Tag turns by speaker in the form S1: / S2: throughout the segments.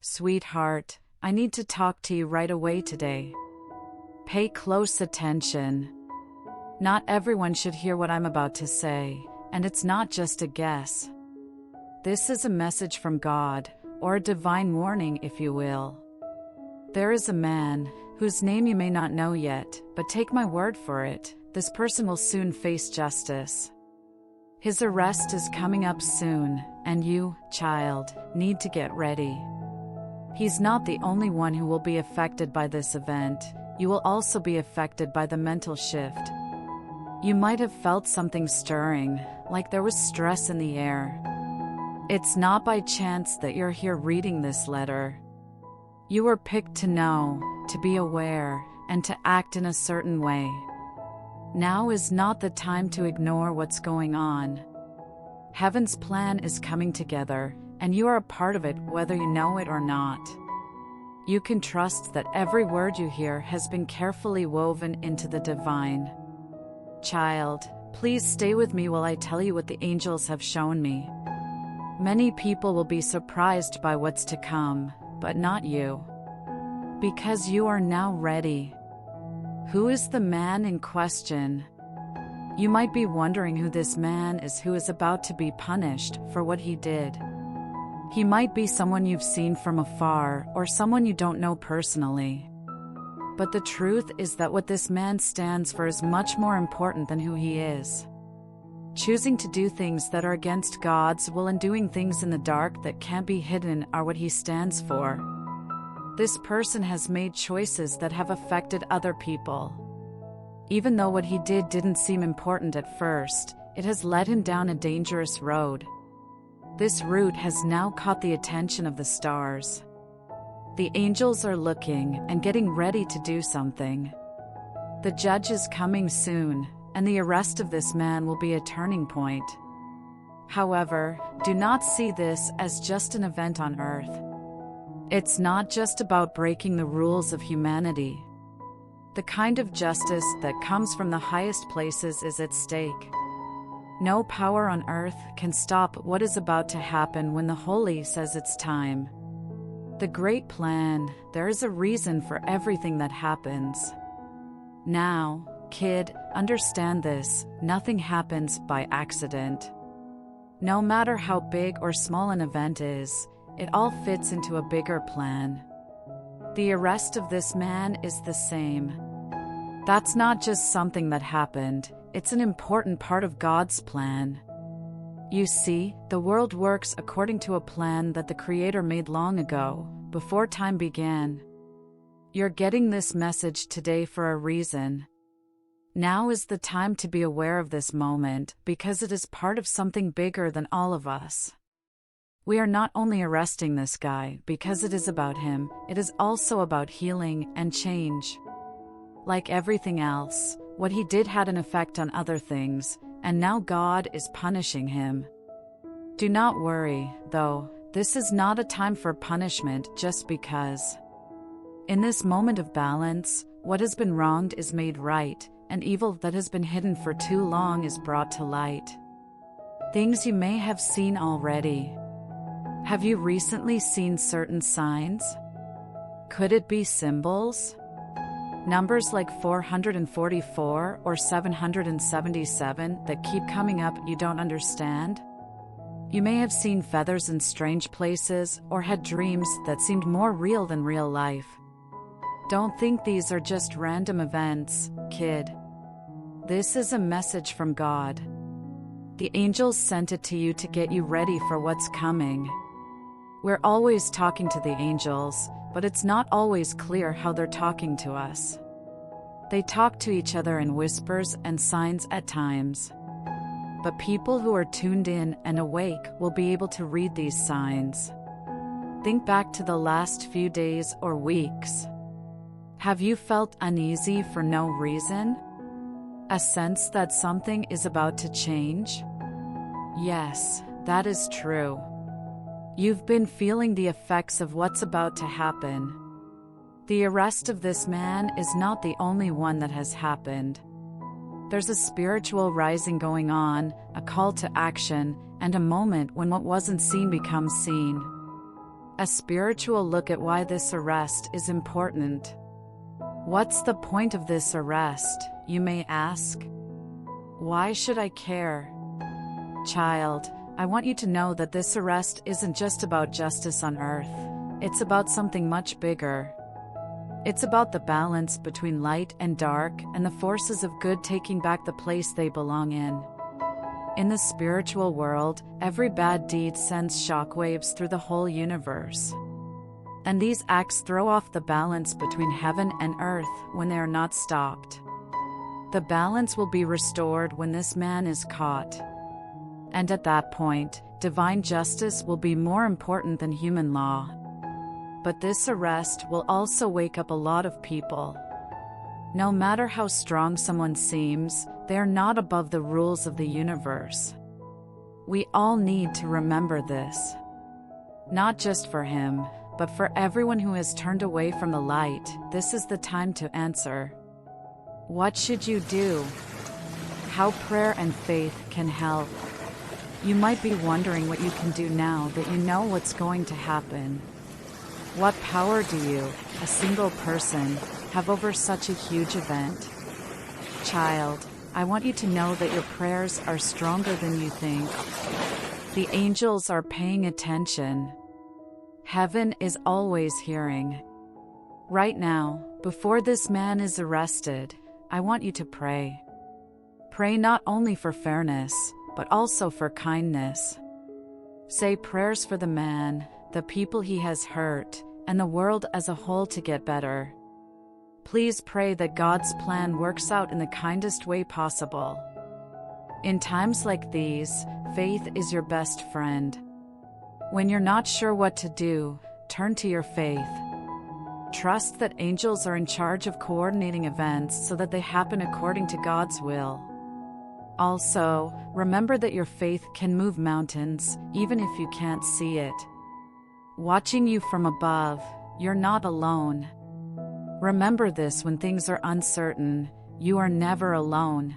S1: Sweetheart, I need to talk to you right away today. Pay close attention. Not everyone should hear what I'm about to say, and it's not just a guess. This is a message from God, or a divine warning, if you will. There is a man, whose name you may not know yet, but take my word for it, this person will soon face justice. His arrest is coming up soon, and you, child, need to get ready. He's not the only one who will be affected by this event. You will also be affected by the mental shift. You might have felt something stirring, like there was stress in the air. It's not by chance that you're here reading this letter. You were picked to know, to be aware, and to act in a certain way. Now is not the time to ignore what's going on. Heaven's plan is coming together, and you are a part of it whether you know it or not. You can trust that every word you hear has been carefully woven into the divine. Child, please stay with me while I tell you what the angels have shown me. Many people will be surprised by what's to come, but not you. Because you are now ready. Who is the man in question? You might be wondering who this man is who is about to be punished for what he did. He might be someone you've seen from afar, or someone you don't know personally. But the truth is that what this man stands for is much more important than who he is. Choosing to do things that are against God's will and doing things in the dark that can't be hidden are what he stands for. This person has made choices that have affected other people. Even though what he did didn't seem important at first, it has led him down a dangerous road. This route has now caught the attention of the stars. The angels are looking and getting ready to do something. The judge is coming soon, and the arrest of this man will be a turning point. However, do not see this as just an event on earth. It's not just about breaking the rules of humanity. The kind of justice that comes from the highest places is at stake. No power on earth can stop what is about to happen when the Holy says it's time. The great plan, there is a reason for everything that happens. Now, kid, understand this, nothing happens by accident. No matter how big or small an event is, it all fits into a bigger plan. The arrest of this man is the same. That's not just something that happened, it's an important part of God's plan. You see, the world works according to a plan that the Creator made long ago, before time began. You're getting this message today for a reason. Now is the time to be aware of this moment, because it is part of something bigger than all of us. We are not only arresting this guy because it is about him, it is also about healing and change. Like everything else, what he did had an effect on other things, and now God is punishing him. Do not worry, though, this is not a time for punishment just because. In this moment of balance, what has been wronged is made right, and evil that has been hidden for too long is brought to light. Things you may have seen already. Have you recently seen certain signs? Could it be symbols? Numbers like 444 or 777 that keep coming up you don't understand? You may have seen feathers in strange places or had dreams that seemed more real than real life. Don't think these are just random events, kid. This is a message from God. The angels sent it to you to get you ready for what's coming. We're always talking to the angels, but it's not always clear how they're talking to us. They talk to each other in whispers and signs at times. But people who are tuned in and awake will be able to read these signs. Think back to the last few days or weeks. Have you felt uneasy for no reason? A sense that something is about to change? Yes, that is true. You've been feeling the effects of what's about to happen. The arrest of this man is not the only one that has happened. There's a spiritual rising going on, a call to action, and a moment when what wasn't seen becomes seen. A spiritual look at why this arrest is important. What's the point of this arrest, you may ask? Why should I care? Child, I want you to know that this arrest isn't just about justice on earth. It's about something much bigger. It's about the balance between light and dark and the forces of good taking back the place they belong in. In the spiritual world, every bad deed sends shockwaves through the whole universe. And these acts throw off the balance between heaven and earth when they are not stopped. The balance will be restored when this man is caught. And at that point, divine justice will be more important than human law. But this arrest will also wake up a lot of people. No matter how strong someone seems, they are not above the rules of the universe. We all need to remember this. Not just for him, but for everyone who has turned away from the light, this is the time to answer. What should you do? How prayer and faith can help. You might be wondering what you can do now that you know what's going to happen. What power do you, a single person, have over such a huge event? Child, I want you to know that your prayers are stronger than you think. The angels are paying attention. Heaven is always hearing. Right now, before this man is arrested, I want you to pray. Pray not only for fairness, but also for kindness. Say prayers for the man, the people he has hurt, and the world as a whole to get better. Please pray that God's plan works out in the kindest way possible. In times like these, faith is your best friend. When you're not sure what to do, turn to your faith. Trust that angels are in charge of coordinating events so that they happen according to God's will. Also, remember that your faith can move mountains, even if you can't see it. Watching you from above, you're not alone. Remember this when things are uncertain, you are never alone.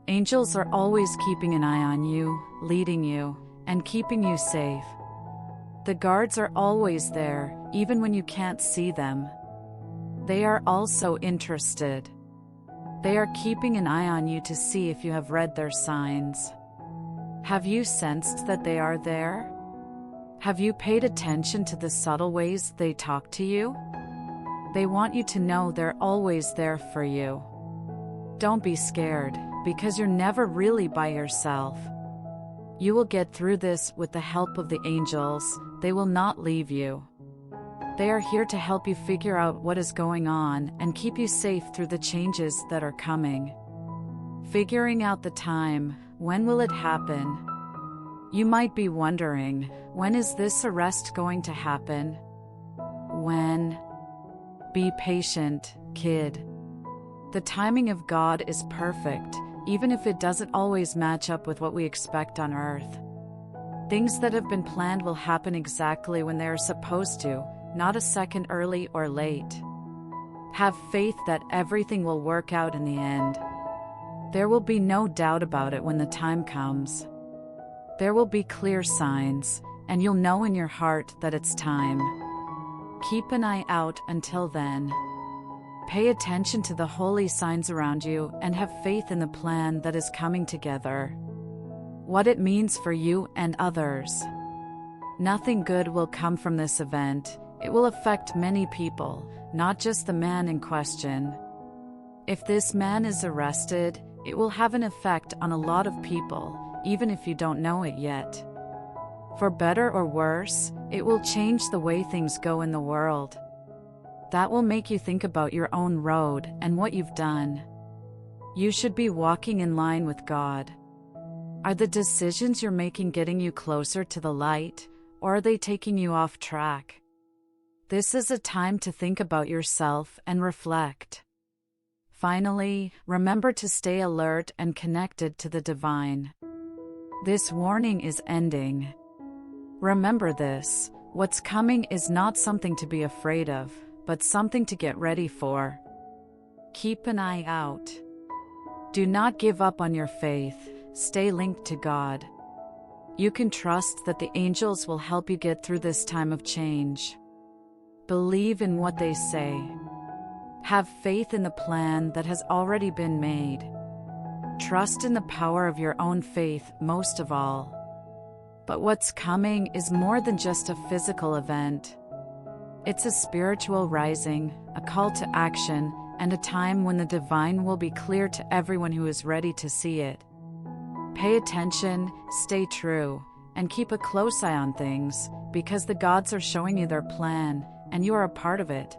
S1: Angels are always keeping an eye on you, leading you, and keeping you safe. The guards are always there, even when you can't see them. They are also interested. They are keeping an eye on you to see if you have read their signs. Have you sensed that they are there? Have you paid attention to the subtle ways they talk to you? They want you to know they're always there for you. Don't be scared, because you're never really by yourself. You will get through this with the help of the angels. They will not leave you. They are here to help you figure out what is going on and keep you safe through the changes that are coming. Figuring out the time, when will it happen? You might be wondering, when is this arrest going to happen? When? Be patient, kid. The timing of God is perfect, even if it doesn't always match up with what we expect on earth. Things that have been planned will happen exactly when they are supposed to, not a second early or late. Have faith that everything will work out in the end. There will be no doubt about it when the time comes. There will be clear signs, and you'll know in your heart that it's time. Keep an eye out until then. Pay attention to the holy signs around you and have faith in the plan that is coming together. What it means for you and others. Nothing good will come from this event. It will affect many people, not just the man in question. If this man is arrested, it will have an effect on a lot of people, even if you don't know it yet. For better or worse, it will change the way things go in the world. That will make you think about your own road and what you've done. You should be walking in line with God. Are the decisions you're making getting you closer to the light, or are they taking you off track? This is a time to think about yourself and reflect. Finally, remember to stay alert and connected to the divine. This warning is ending. Remember this, what's coming is not something to be afraid of, but something to get ready for. Keep an eye out. Do not give up on your faith, stay linked to God. You can trust that the angels will help you get through this time of change. Believe in what they say. Have faith in the plan that has already been made. Trust in the power of your own faith most of all. But what's coming is more than just a physical event. It's a spiritual rising, a call to action, and a time when the divine will be clear to everyone who is ready to see it. Pay attention, stay true, and keep a close eye on things, because the gods are showing you their plan, and you are a part of it.